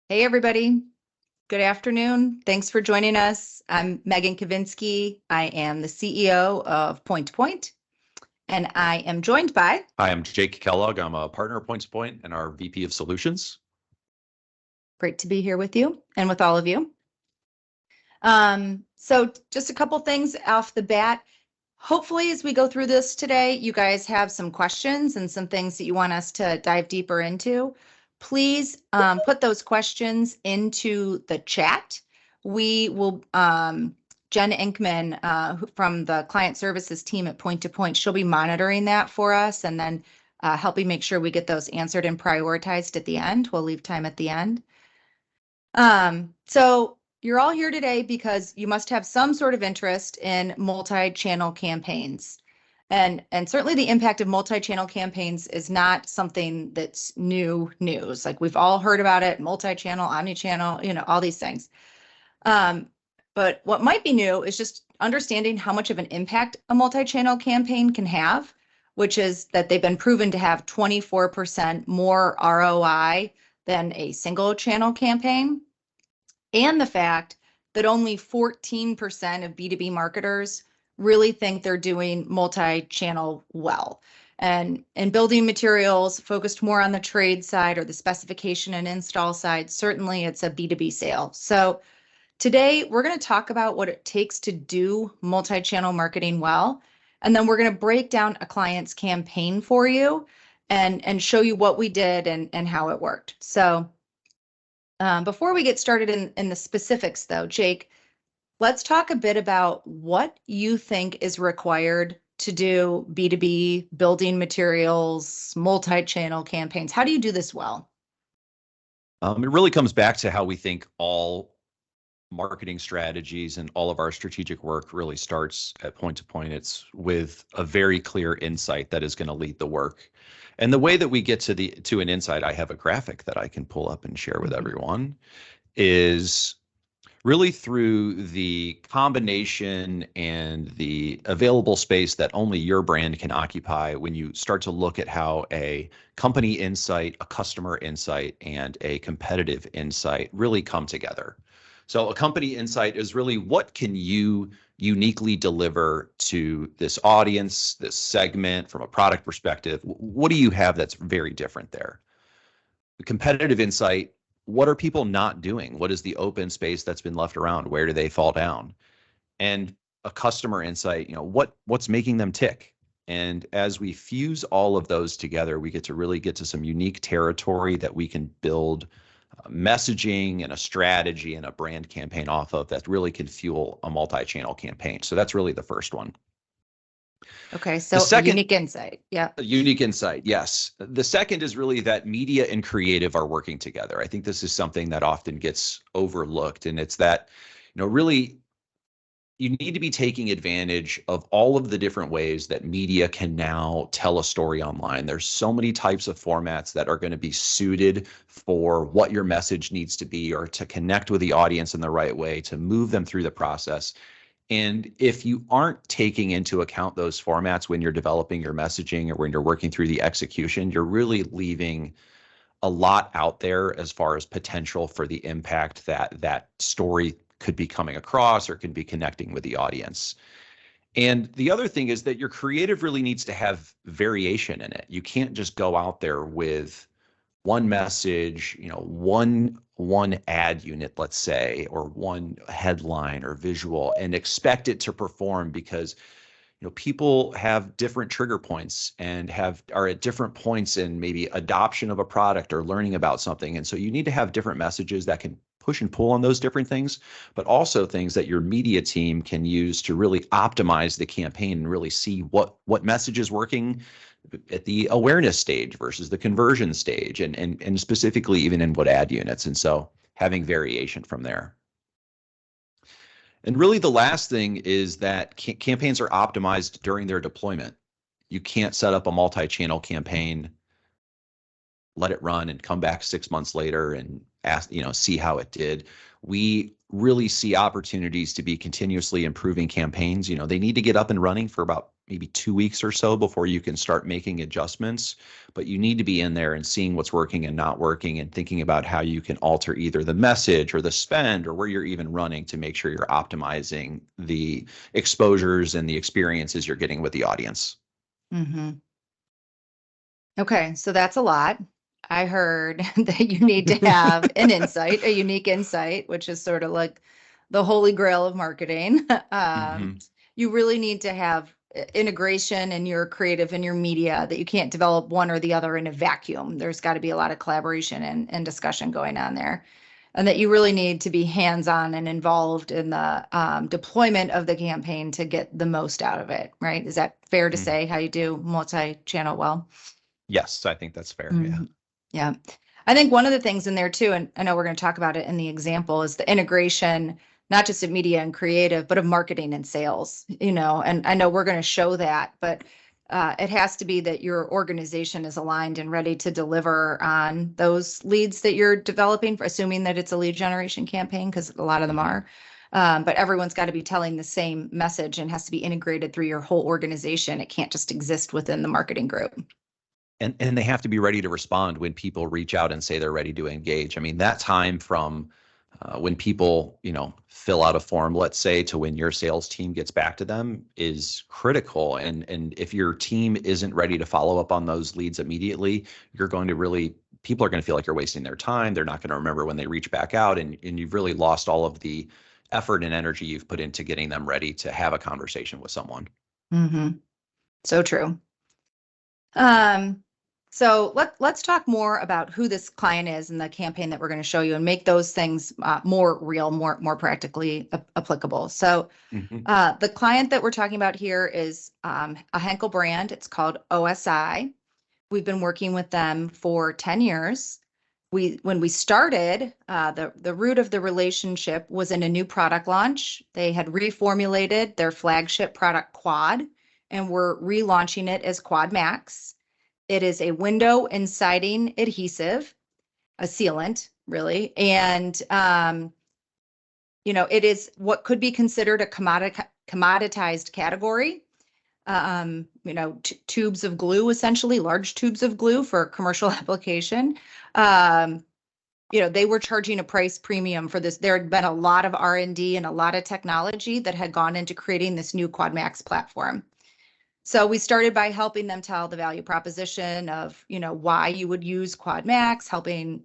Hey, everybody. Good afternoon. Thanks for joining us. I'm Megan Kavinsky. I am the CEO of Point to Point, and I am joined by. Hi, I'm Jake Kellogg. I'm a partner at Point to Point and our VP of Solutions. Great to be here with you and with all of you. So just a couple things off the bat. Hopefully, as we go through this today, you guys have some questions and some things that you want us to dive deeper into. Please put those questions into the chat. We will, Jen Inkman from the client services team at Point to Point, she'll be monitoring that for us and then helping make sure we get those answered and prioritized at the end. We'll leave time at the end. So you're all here today because you must have some sort of interest in multi-channel campaigns. And certainly the impact of multi-channel campaigns is not something that's new news. Like we've all heard about it, multi-channel, omni-channel, all these things. But what might be new is just understanding how much of an impact a multi-channel campaign can have, which is that they've been proven to have 24% more ROI than a single channel campaign. And the fact that only 14% of B2B marketers really think they're doing multi-channel well. And building materials focused more on the trade side or the specification and install side, certainly it's a B2B sale. So today we're going to talk about what it takes to do multi-channel marketing well. And then we're going to break down a client's campaign for you and show you what we did and how it worked. So before we get started in the specifics, though, Jake, let's talk a bit about what you think is required to do B2B building materials, multi-channel campaigns. How do you do this well? It really comes back to how we think all marketing strategies and all of our strategic work really starts at Point to Point. It's with a very clear insight that is going to lead the work. And the way that we get to an insight, I have a graphic that I can pull up and share with everyone, is really through the combination and the available space that only your brand can occupy when you start to look at how a company insight, a customer insight, and a competitive insight really come together. So a company insight is really what can you uniquely deliver to this audience, this segment from a product perspective? What do you have that's very different there? The competitive insight, what are people not doing? What is the open space that's been left around? Where do they fall down? And a customer insight, what's making them tick? And as we fuse all of those together, we get to really get to some unique territory that we can build messaging and a strategy and a brand campaign off of that really can fuel a multi-channel campaign. So that's really the first one. Okay, so a unique insight. Yeah. A unique insight, yes. The second is really that media and creative are working together. I think this is something that often gets overlooked, and it's that, really you need to be taking advantage of all of the different ways that media can now tell a story online. There's so many types of formats that are going to be suited for what your message needs to be or to connect with the audience in the right way, to move them through the process. And if you aren't taking into account those formats when you're developing your messaging or when you're working through the execution, you're really leaving a lot out there as far as potential for the impact that story could be coming across or can be connecting with the audience. And the other thing is that your creative really needs to have variation in it. You can't just go out there with one message, one ad unit, let's say, or one headline or visual and expect it to perform because people have different trigger points and are at different points in maybe adoption of a product or learning about something. And so you need to have different messages that can push and pull on those different things, but also things that your media team can use to really optimize the campaign and really see what message is working at the awareness stage versus the conversion stage, and specifically even in what ad units. And so having variation from there. And really the last thing is that campaigns are optimized during their deployment. You can't set up a multi-channel campaign let it run and come back 6 months later and ask, see how it did. We really see opportunities to be continuously improving campaigns. They need to get up and running for about maybe 2 weeks or so before you can start making adjustments, but you need to be in there and seeing what's working and not working and thinking about how you can alter either the message or the spend or where you're even running to make sure you're optimizing the exposures and the experiences you're getting with the audience. Mm-hmm. Okay, so that's a lot. I heard that you need to have an insight, a unique insight, which is sort of like the holy grail of marketing. You really need to have integration in your creative and your media, that you can't develop one or the other in a vacuum. There's got to be a lot of collaboration and discussion going on there. And that you really need to be hands-on and involved in the deployment of the campaign to get the most out of it, right? Is that fair to say, how you do multi-channel well? Yes, I think that's fair. Yeah. Yeah. I think one of the things in there too, and I know we're going to talk about it in the example, is the integration, not just of media and creative, but of marketing and sales, and I know we're going to show that, but it has to be that your organization is aligned and ready to deliver on those leads that you're developing, assuming that it's a lead generation campaign, because a lot of them are. But everyone's got to be telling the same message and has to be integrated through your whole organization. It can't just exist within the marketing group. And they have to be ready to respond when people reach out and say they're ready to engage. I mean, that time from when people, fill out a form, let's say, to when your sales team gets back to them is critical. And if your team isn't ready to follow up on those leads immediately, people are going to feel like you're wasting their time. They're not going to remember when they reach back out, and you've really lost all of the effort and energy you've put into getting them ready to have a conversation with someone. Mm-hmm. So true. So let's talk more about who this client is and the campaign that we're going to show you, and make those things more real, more practically applicable. So the client that we're talking about here is a Henkel brand. It's called OSI. We've been working with them for 10 years. When we started, the root of the relationship was in a new product launch. They had reformulated their flagship product, Quad, and were relaunching it as Quad Max. It is a window and siding adhesive, a sealant, really. And, it is what could be considered a commoditized category. Tubes of glue, essentially, large tubes of glue for commercial application. They were charging a price premium for this. There had been a lot of R&D and a lot of technology that had gone into creating this new Quad Max platform. So we started by helping them tell the value proposition of, why you would use Quad Max, helping,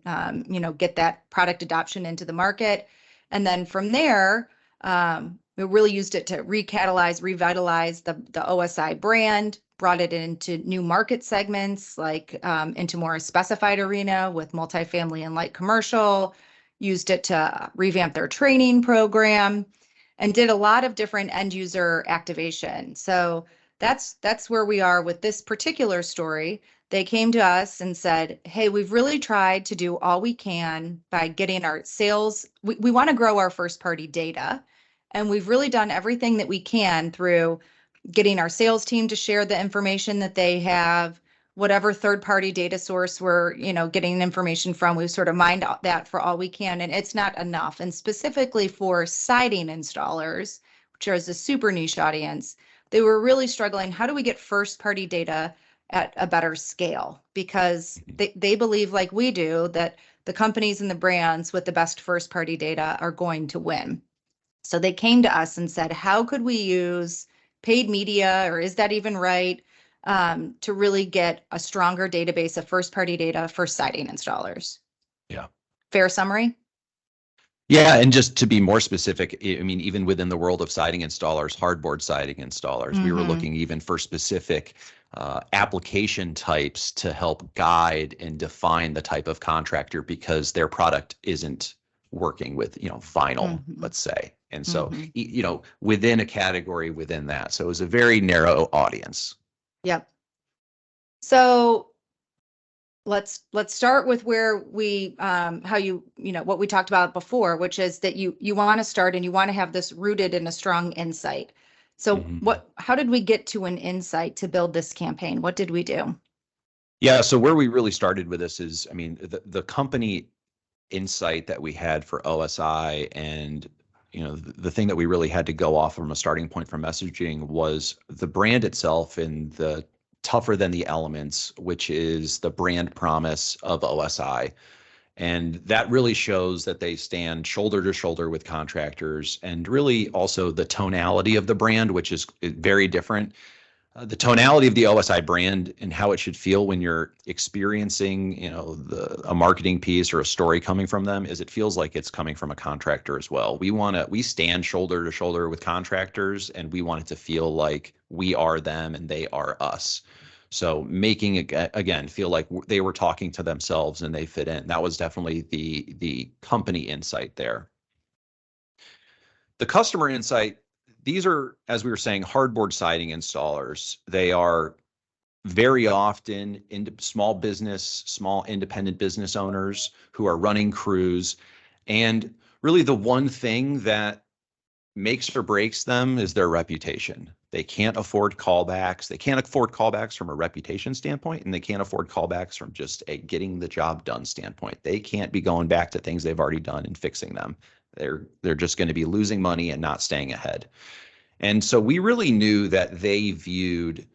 get that product adoption into the market. And then from there, we really used it to revitalize the OSI brand, brought it into new market segments, like into more specified arena with multifamily and light commercial, used it to revamp their training program, and did a lot of different end user activation. So that's where we are with this particular story. They came to us and said, hey, we've really tried to do all we can by getting our sales. We want to grow our first party data. And we've really done everything that we can through getting our sales team to share the information that they have, whatever third party data source we're, getting information from. We've sort of mined that for all we can. And it's not enough. And specifically for siding installers, which is a super niche audience, they were really struggling. How do we get first party data at a better scale? Because they believe, like we do, that the companies and the brands with the best first party data are going to win. So they came to us and said, how could we use paid media, or is that even right, to really get a stronger database of first party data for siding installers? Yeah. Fair summary? Yeah, and just to be more specific, I mean, even within the world of siding installers, hardboard siding installers, we were looking even for specific application types to help guide and define the type of contractor, because their product isn't working with, vinyl, let's say. And so, within a category within that. So it was a very narrow audience. Yep. So let's start with where we how what we talked about before, which is that you want to start and you want to have this rooted in a strong insight. So how did we get to an insight to build this campaign? What did we do? Yeah, so where we really started with this is, I mean, the company insight that we had for OSI, and the thing that we really had to go off from a starting point for messaging was the brand itself and the tougher than the elements, which is the brand promise of OSI. And that really shows that they stand shoulder to shoulder with contractors, and really also the tonality of the brand, which is very different. The tonality of the OSI brand and how it should feel when you're experiencing, a marketing piece or a story coming from them, is it feels like it's coming from a contractor as well. We stand shoulder to shoulder with contractors, and we want it to feel like we are them and they are us. So making it, again, feel like they were talking to themselves and they fit in. That was definitely the company insight there. The customer insight, these are, as we were saying, hardboard siding installers. They are very often small business, small independent business owners who are running crews. And really the one thing that makes or breaks them is their reputation. They can't afford callbacks. They can't afford callbacks from a reputation standpoint, and they can't afford callbacks from just a getting the job done standpoint. They can't be going back to things they've already done and fixing them. They're just going to be losing money and not staying ahead. And so we really knew that they viewed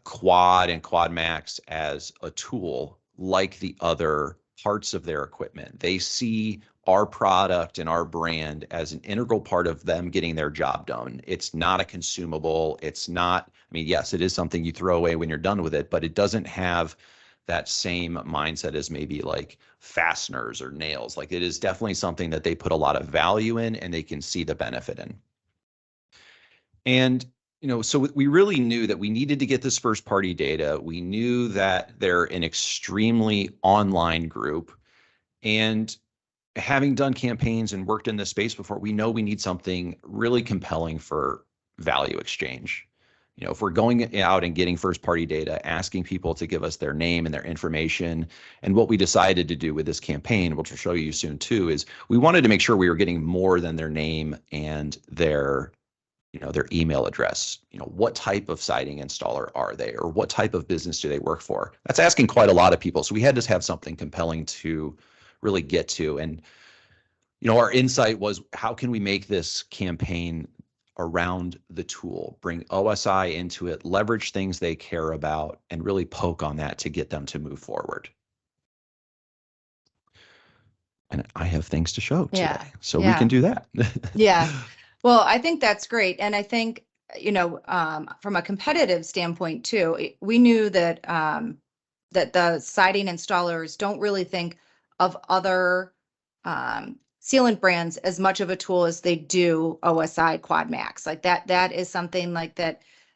Quad and Quad Max as a tool like the other parts of their equipment. They see our product and our brand as an integral part of them getting their job done. It's not a consumable. It's not, I mean, yes, it is something you throw away when you're done with it, but it doesn't have that same mindset as maybe like fasteners or nails. Like, it is definitely something that they put a lot of value in and they can see the benefit in. And so we really knew that we needed to get this first party data. We knew that they're an extremely online group, and having done campaigns and worked in this space before, we know we need something really compelling for value exchange. If we're going out and getting first party data, asking people to give us their name and their information, and what we decided to do with this campaign, which we'll show you soon too, is we wanted to make sure we were getting more than their name and their email address. What type of siding installer are they, or what type of business do they work for? That's asking quite a lot of people. So we had to have something compelling to really get to. And, our insight was, how can we make this campaign around the tool, bring OSI into it, leverage things they care about, and really poke on that to get them to move forward. And I have things to show today, so we can do that. Yeah. Well, I think that's great. And I think, from a competitive standpoint too, we knew that that the siding installers don't really think of other sealant brands as much of a tool as they do OSI Quad Max. Like that is something like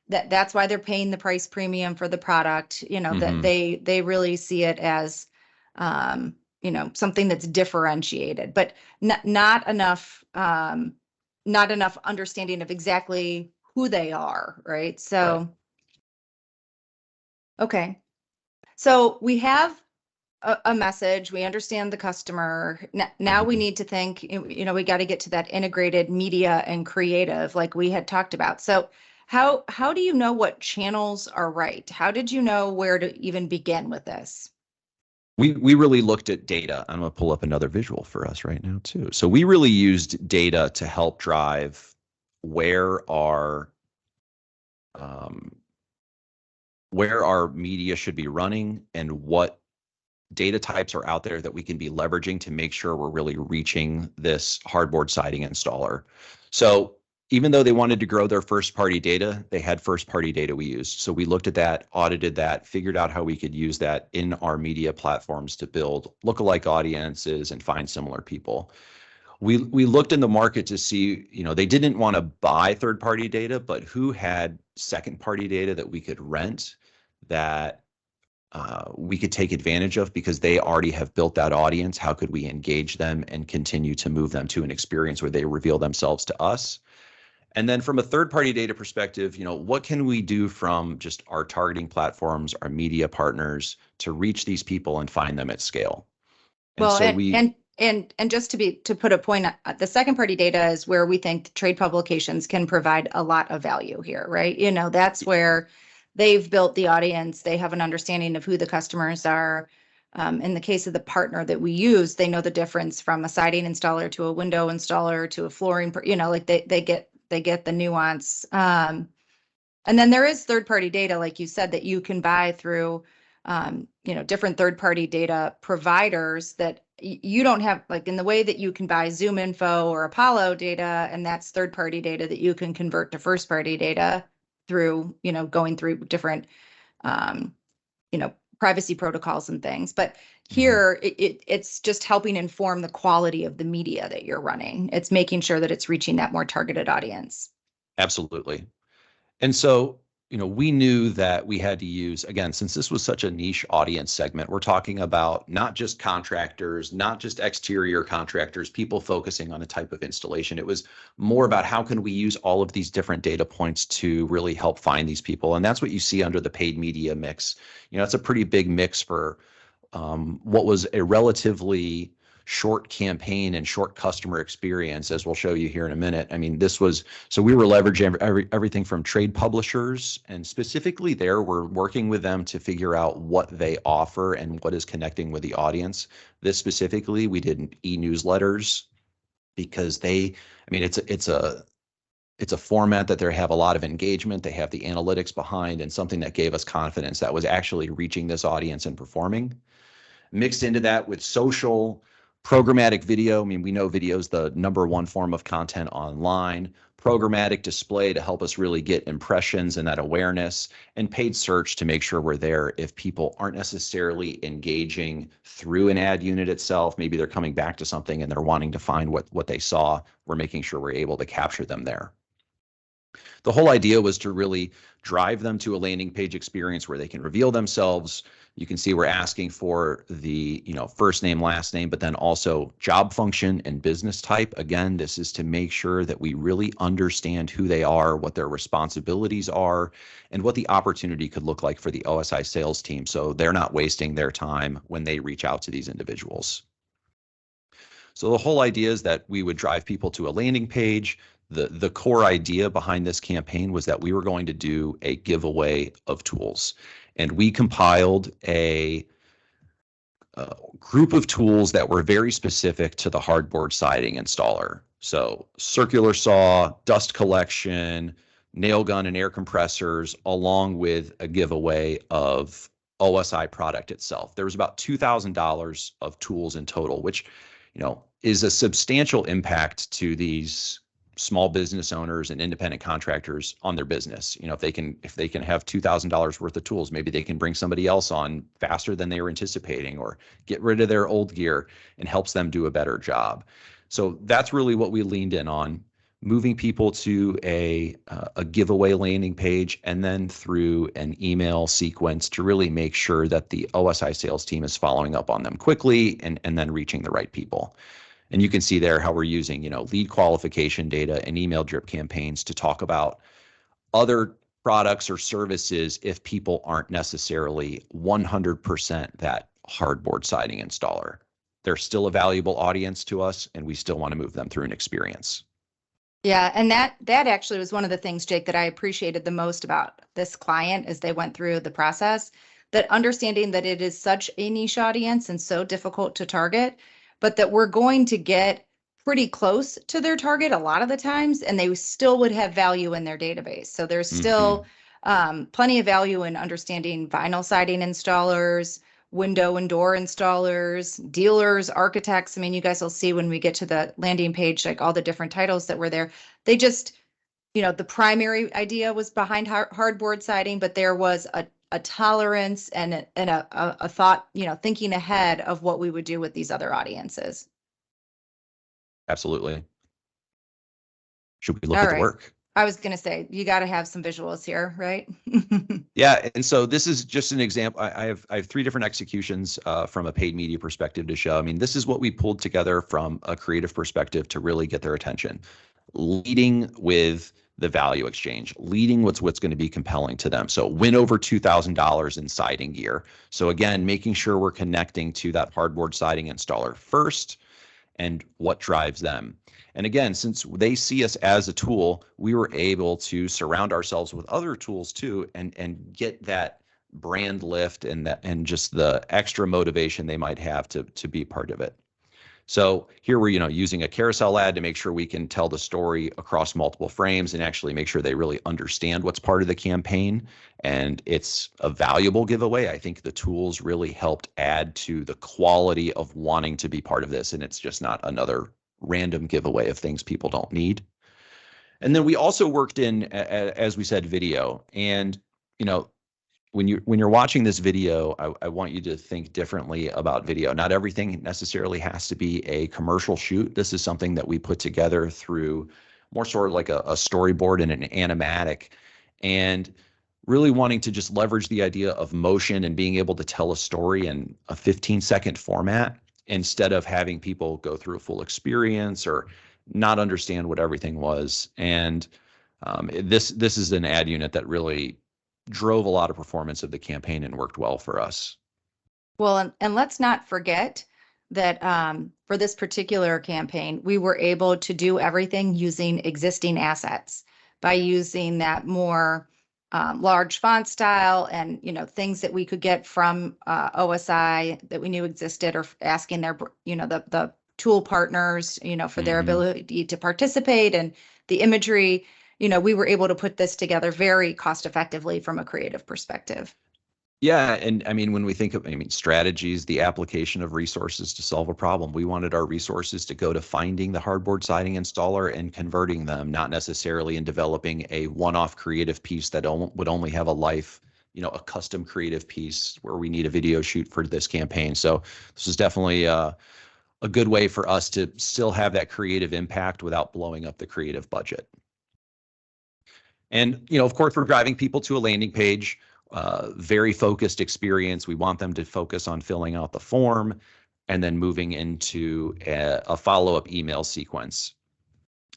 that's why they're paying the price premium for the product, that they really see it as something that's differentiated, but not enough understanding of exactly who they are, right? So, right. Okay. So we have a message, we understand the customer. Now we need to think, we got to get to that integrated media and creative like we had talked about. So how do you know what channels are right? How did you know where to even begin with this? We really looked at data. I'm going to pull up another visual for us right now too. So we really used data to help drive where our media should be running and what data types are out there that we can be leveraging to make sure we're really reaching this hardboard siding installer. So even though they wanted to grow their first party data, they had first party data we used. So we looked at that, audited that, figured out how we could use that in our media platforms to build lookalike audiences and find similar people. We looked in the market to see, they didn't want to buy third party data, but who had second party data that we could rent, that we could take advantage of because they already have built that audience. How could we engage them and continue to move them to an experience where they reveal themselves to us? And then from a third-party data perspective, what can we do from just our targeting platforms, our media partners, to reach these people and find them at scale? And well, so and just to put a point, the second party data is where we think trade publications can provide a lot of value here, right? That's where they've built the audience. They have an understanding of who the customers are. In the case of the partner that we use, they know the difference from a siding installer to a window installer to a flooring, like they get the nuance. And then there is third-party data, like you said, that you can buy through, different third-party data providers that you don't have, like in the way that you can buy ZoomInfo or Apollo data, and that's third-party data that you can convert to first-party data through, going through different, privacy protocols and things. But here, it's just helping inform the quality of the media that you're running. It's making sure that it's reaching that more targeted audience. Absolutely. And so, we knew that we had to use, again, since this was such a niche audience segment, we're talking about not just contractors, not just exterior contractors, people focusing on a type of installation. It was more about how can we use all of these different data points to really help find these people. And that's what you see under the paid media mix. It's a pretty big mix for what was a relatively short campaign and short customer experience, as we'll show you here in a minute. I mean, so we were leveraging everything from trade publishers, and specifically there, we're working with them to figure out what they offer and what is connecting with the audience. This specifically, we did e-newsletters because it's a format that they have a lot of engagement. They have the analytics behind, and something that gave us confidence that was actually reaching this audience and performing. Mixed into that with social, programmatic video. I mean, we know video is the #1 form of content online. Programmatic display to help us really get impressions and that awareness, and paid search to make sure we're there if people aren't necessarily engaging through an ad unit itself. Maybe they're coming back to something and they're wanting to find what they saw. We're making sure we're able to capture them there. The whole idea was to really drive them to a landing page experience where they can reveal themselves. You can see we're asking for the first name, last name, but then also job function and business type. Again, this is to make sure that we really understand who they are, what their responsibilities are, and what the opportunity could look like for the OSI sales team, so they're not wasting their time when they reach out to these individuals. So the whole idea is that we would drive people to a landing page. The core idea behind this campaign was that we were going to do a giveaway of tools. And we compiled a group of tools that were very specific to the hardboard siding installer. So circular saw, dust collection, nail gun and air compressors, along with a giveaway of OSI product itself. There was about $2,000 of tools in total, which is a substantial impact to these small business owners and independent contractors on their business. If they can have $2,000 worth of tools, maybe they can bring somebody else on faster than they were anticipating, or get rid of their old gear, and helps them do a better job. So that's really what we leaned in on, moving people to a giveaway landing page, and then through an email sequence to really make sure that the OSI sales team is following up on them quickly and then reaching the right people. And you can see there how we're using, lead qualification data and email drip campaigns to talk about other products or services if people aren't necessarily 100% that hardboard siding installer. They're still a valuable audience to us, and we still want to move them through an experience. Yeah, and that actually was one of the things, Jake, that I appreciated the most about this client as they went through the process, that understanding that it is such a niche audience and so difficult to target, but that we're going to get pretty close to their target a lot of the times, and they still would have value in their database. So there's still plenty of value in understanding vinyl siding installers, window and door installers, dealers, architects. I mean, you guys will see when we get to the landing page, like all the different titles that were there. They just, the primary idea was behind hardboard siding, but there was a tolerance and a thought, thinking ahead of what we would do with these other audiences. Absolutely. Should we look at the work? I was going to say, you got to have some visuals here, right? Yeah. And so this is just an example. I have 3 different executions from a paid media perspective to show. I mean, this is what we pulled together from a creative perspective to really get their attention, leading with the value exchange, leading what's going to be compelling to them. So win over $2,000 in siding gear. So again, making sure we're connecting to that hardboard siding installer first, and what drives them. And again, since they see us as a tool, we were able to surround ourselves with other tools too, and get that brand lift and just the extra motivation they might have to be part of it. So here we're, using a carousel ad to make sure we can tell the story across multiple frames and actually make sure they really understand what's part of the campaign. And it's a valuable giveaway. I think the tools really helped add to the quality of wanting to be part of this. And it's just not another random giveaway of things people don't need. And then we also worked in, as we said, video. And, when you're watching this video, I want you to think differently about video. Not everything necessarily has to be a commercial shoot. This is something that we put together through more sort of like a storyboard and an animatic, and really wanting to just leverage the idea of motion and being able to tell a story in a 15-second format instead of having people go through a full experience or not understand what everything was. And this is an ad unit that really drove a lot of performance of the campaign and worked well for us. Well, and let's not forget that for this particular campaign, we were able to do everything using existing assets by using that more large font style and, things that we could get from OSI that we knew existed, or asking their, the tool partners, for their ability to participate, and the imagery. We were able to put this together very cost effectively from a creative perspective. Yeah. And I mean, when we think of, strategies, the application of resources to solve a problem, we wanted our resources to go to finding the hardboard siding installer and converting them, not necessarily in developing a one-off creative piece that would only have a life, a custom creative piece where we need a video shoot for this campaign. So this is definitely a good way for us to still have that creative impact without blowing up the creative budget. And, of course, we're driving people to a landing page, very focused experience. We want them to focus on filling out the form and then moving into a follow-up email sequence.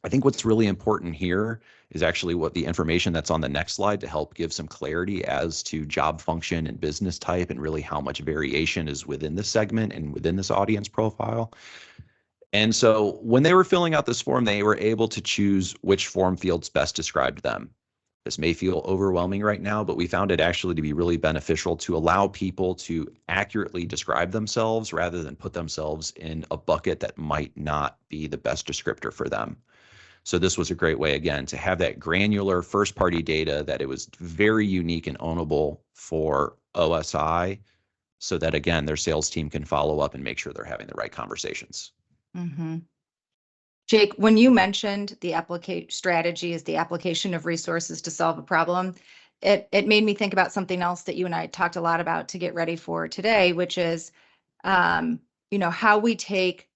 I think what's really important here is actually what the information that's on the next slide to help give some clarity as to job function and business type, and really how much variation is within this segment and within this audience profile. And so when they were filling out this form, they were able to choose which form fields best described them. This may feel overwhelming right now, but we found it actually to be really beneficial to allow people to accurately describe themselves rather than put themselves in a bucket that might not be the best descriptor for them. So this was a great way, again, to have that granular first-party data, that it was very unique and ownable for OSI, so that, again, their sales team can follow up and make sure they're having the right conversations. Mm-hmm. Jake, when you mentioned the strategy is the application of resources to solve a problem, it made me think about something else that you and I talked a lot about to get ready for today, which is, how we take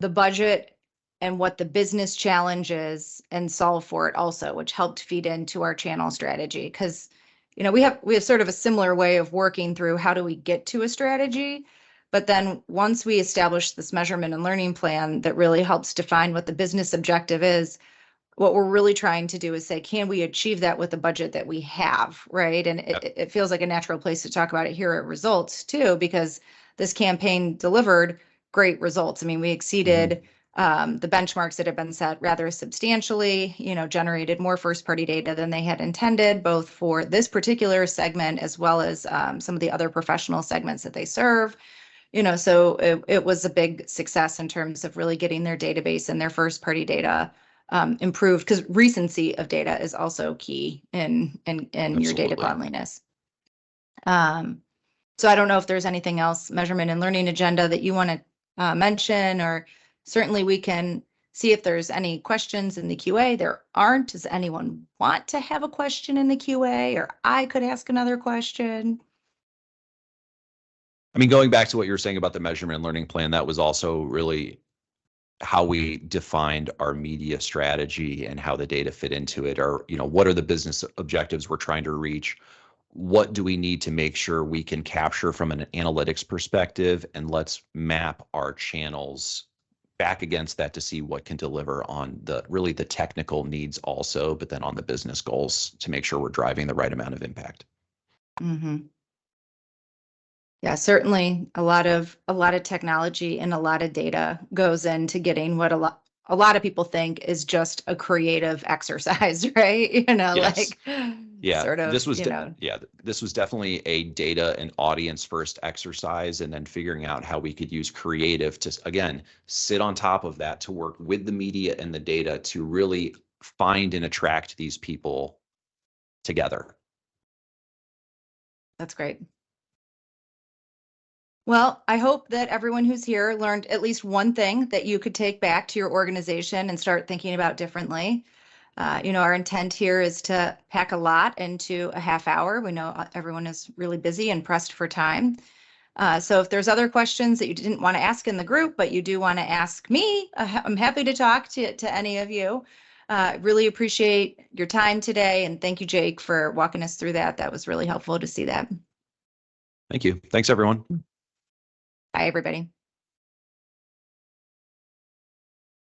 the budget and what the business challenge is and solve for it also, which helped feed into our channel strategy. Because, we have sort of a similar way of working through how do we get to a strategy. But then once we establish this measurement and learning plan that really helps define what the business objective is, what we're really trying to do is say, can we achieve that with the budget that we have, right? And it feels like a natural place to talk about it here at Results too, because this campaign delivered great results. I mean, we exceeded the benchmarks that have been set rather substantially, generated more first-party data than they had intended, both for this particular segment as well as some of the other professional segments that they serve. So it was a big success in terms of really getting their database and their first party data improved, because recency of data is also key in your data cleanliness. So I don't know if there's anything else, measurement and learning agenda, that you want to mention, or certainly we can see if there's any questions in the QA. There aren't. Does anyone want to have a question in the QA, or I could ask another question? I mean, going back to what you were saying about the measurement and learning plan, that was also really how we defined our media strategy and how the data fit into it. Or, what are the business objectives we're trying to reach? What do we need to make sure we can capture from an analytics perspective? And let's map our channels back against that to see what can deliver on the technical needs also, but then on the business goals to make sure we're driving the right amount of impact. Mm-hmm. Yeah, certainly a lot of technology and a lot of data goes into getting what a lot of people think is just a creative exercise, right? Yes. Like Yeah, sort of, this was definitely a data and audience first exercise, and then figuring out how we could use creative to, again, sit on top of that to work with the media and the data to really find and attract these people together. that's great. Well, I hope that everyone who's here learned at least one thing that you could take back to your organization and start thinking about differently. Our intent here is to pack a lot into a half hour. We know everyone is really busy and pressed for time. So if there's other questions that you didn't want to ask in the group, but you do want to ask me, I'm happy to talk to any of you. Really appreciate your time today. And thank you, Jake, for walking us through that. That was really helpful to see that. Thank you. Thanks, everyone. Bye, everybody.